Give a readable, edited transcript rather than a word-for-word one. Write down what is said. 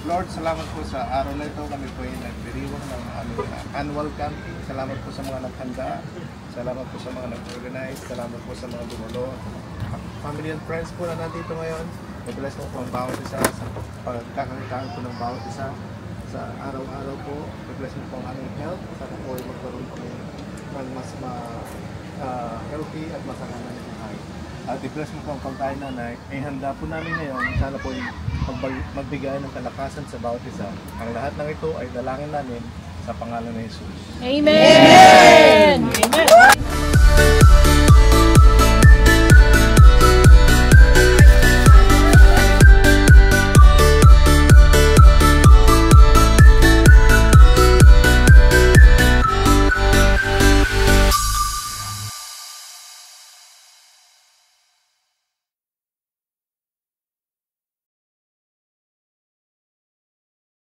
Lord, salamat po sa araw na ito. Kami po ay nagdiriwang ng aming annual camping. Salamat po sa mga naghanda. Salamat po sa mga nag-organize. Salamat po sa mga dumalo. Family and friends po na nandito ngayon. I-bless po ang bawat isa sa pagkakakitaan po ng bawat isa sa araw-araw po. I-bless po ang aming health. Sana po ay magkaroon po ng mas healthy at masanganan ng buhay. At i-bless mo po ang pagkain nanay. Ay handa po namin ngayon. Sana po ay magbigay ng kalakasan sa bawat isa. Ang lahat ng ito ay dalangin namin sa pangalan ng Jesus. Amen!